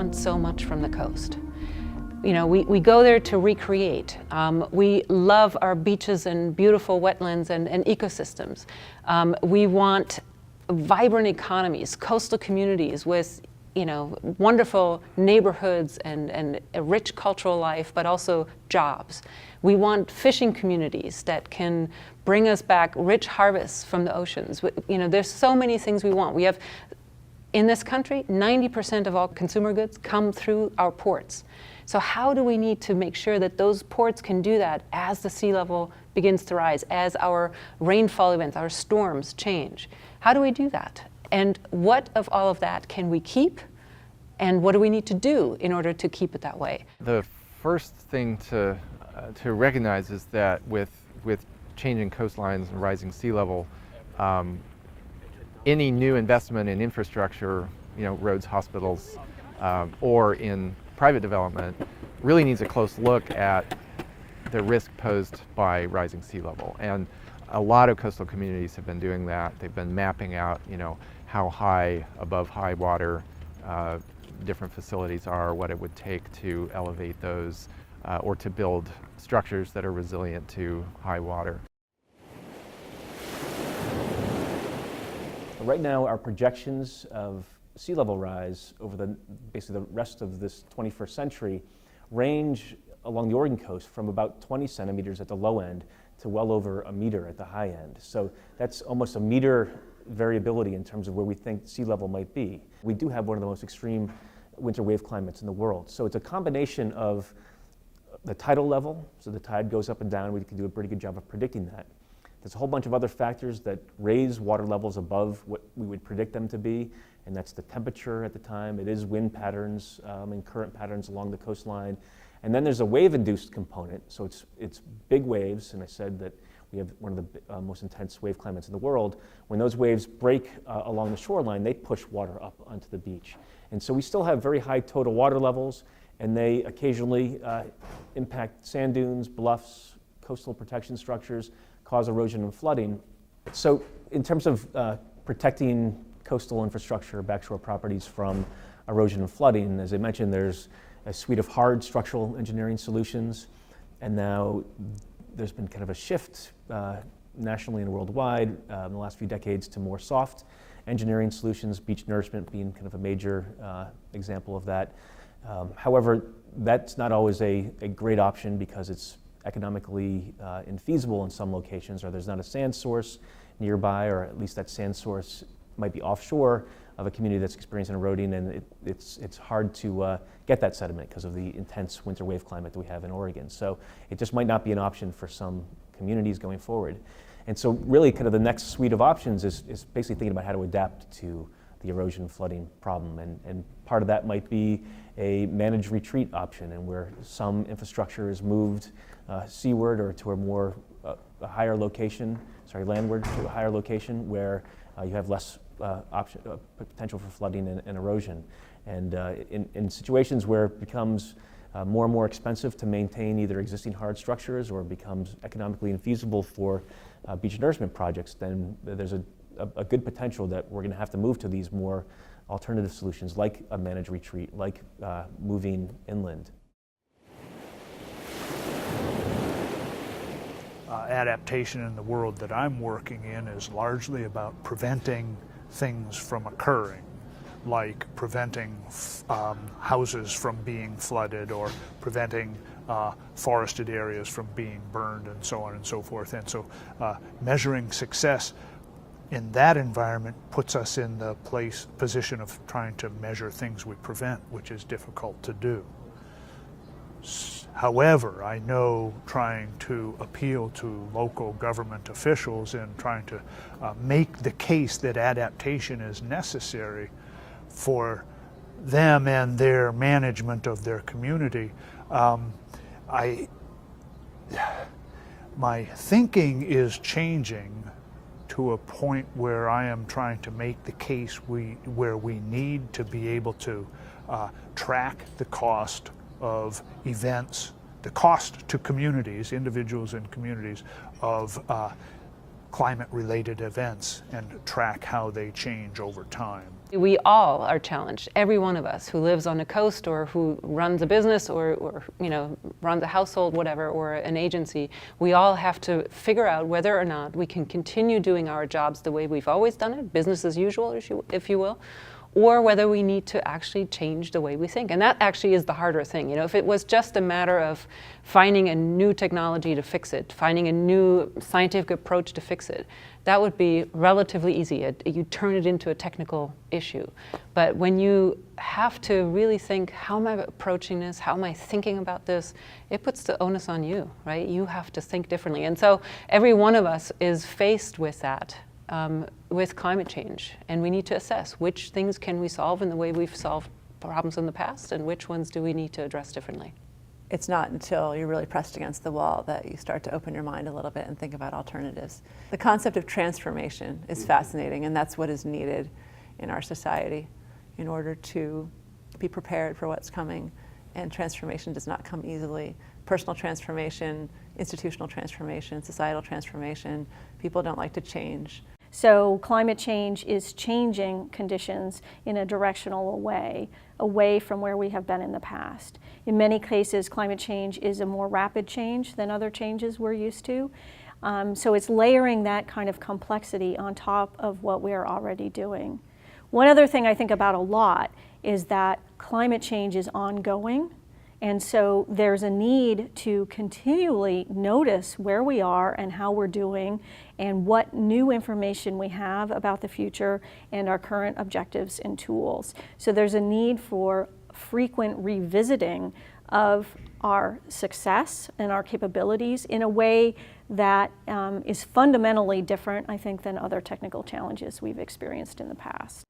want so much from the coast. You know, we go there to recreate. We love our beaches and beautiful wetlands and ecosystems. We want vibrant economies, coastal communities with, you know, wonderful neighborhoods and a rich cultural life, but also jobs. We want fishing communities that can bring us back rich harvests from the oceans. You know, there's so many things we want. We have, in this country, 90% of all consumer goods come through our ports. So how do we need to make sure that those ports can do that as the sea level begins to rise, as our rainfall events, our storms change? How do we do that? And what of all of that can we keep? And what do we need to do in order to keep it that way? The first thing to recognize is that with changing coastlines and rising sea level, any new investment in infrastructure, you know, roads, hospitals, or in private development really needs a close look at the risk posed by rising sea level. And a lot of coastal communities have been doing that. They've been mapping out, you know, how high above high water different facilities are, what it would take to elevate those, or to build structures that are resilient to high water. Right now, our projections of sea level rise over basically the rest of this 21st century range along the Oregon coast from about 20 centimeters at the low end to well over a meter at the high end. So that's almost a meter variability in terms of where we think sea level might be. We do have one of the most extreme winter wave climates in the world. So it's a combination of the tidal level, so the tide goes up and down. We can do a pretty good job of predicting that. There's a whole bunch of other factors that raise water levels above what we would predict them to be, and that's the temperature at the time. It is wind patterns and current patterns along the coastline. And then there's a wave-induced component, so it's big waves, and I said that we have one of the most intense wave climates in the world. When those waves break along the shoreline, they push water up onto the beach. And so we still have very high total water levels, and they occasionally impact sand dunes, bluffs, coastal protection structures, cause erosion and flooding. So in terms of protecting coastal infrastructure, backshore properties from erosion and flooding, as I mentioned, there's a suite of hard structural engineering solutions, and now there's been kind of a shift nationally and worldwide in the last few decades to more soft engineering solutions, beach nourishment being kind of a major example of that. However, that's not always a great option because it's economically infeasible in some locations, or there's not a sand source nearby, or at least that sand source might be offshore of a community that's experiencing eroding, and it's hard to get that sediment because of the intense winter wave climate that we have in Oregon. So it just might not be an option for some communities going forward. And so really kind of the next suite of options is basically thinking about how to adapt to the erosion flooding problem. And part of that might be a managed retreat option, and where some infrastructure is moved seaward or to a higher location, landward to a higher location where you have less potential for flooding and erosion. And in situations where it becomes more and more expensive to maintain either existing hard structures or becomes economically infeasible for beach nourishment projects, then there's a good potential that we're going to have to move to these more alternative solutions like a managed retreat, like moving inland. Adaptation in the world that I'm working in is largely about preventing things from occurring, like preventing houses from being flooded, or preventing forested areas from being burned, and so on and so forth. And so measuring success in that environment puts us in the position of trying to measure things we prevent, which is difficult to do. However, I know trying to appeal to local government officials and trying to make the case that adaptation is necessary for them and their management of their community, my thinking is changing to a point where I am trying to make the case where we need to be able to track the cost of events, the cost to communities, individuals and communities, of climate-related events and track how they change over time. We all are challenged, every one of us who lives on a coast or who runs a business or runs a household, whatever, or an agency. We all have to figure out whether or not we can continue doing our jobs the way we've always done it, business as usual, if you will, or whether we need to actually change the way we think. And that actually is the harder thing. If it was just a matter of finding a new technology to fix it, finding a new scientific approach to fix it, that would be relatively easy. You turn it into a technical issue. But when you have to really think, how am I approaching this? How am I thinking about this? It puts the onus on you, right? You have to think differently. And so every one of us is faced with that. With climate change, and we need to assess which things can we solve in the way we've solved problems in the past, and which ones do we need to address differently. It's not until you're really pressed against the wall that you start to open your mind a little bit and think about alternatives. The concept of transformation is fascinating, and that's what is needed in our society in order to be prepared for what's coming. And transformation does not come easily. Personal transformation, institutional transformation, societal transformation, people don't like to change. So climate change is changing conditions in a directional way, away from where we have been in the past. In many cases, climate change is a more rapid change than other changes we're used to. So it's layering that kind of complexity on top of what we're already doing. One other thing I think about a lot is that climate change is ongoing. And so there's a need to continually notice where we are and how we're doing and what new information we have about the future and our current objectives and tools. So there's a need for frequent revisiting of our success and our capabilities in a way that is fundamentally different, I think, than other technical challenges we've experienced in the past.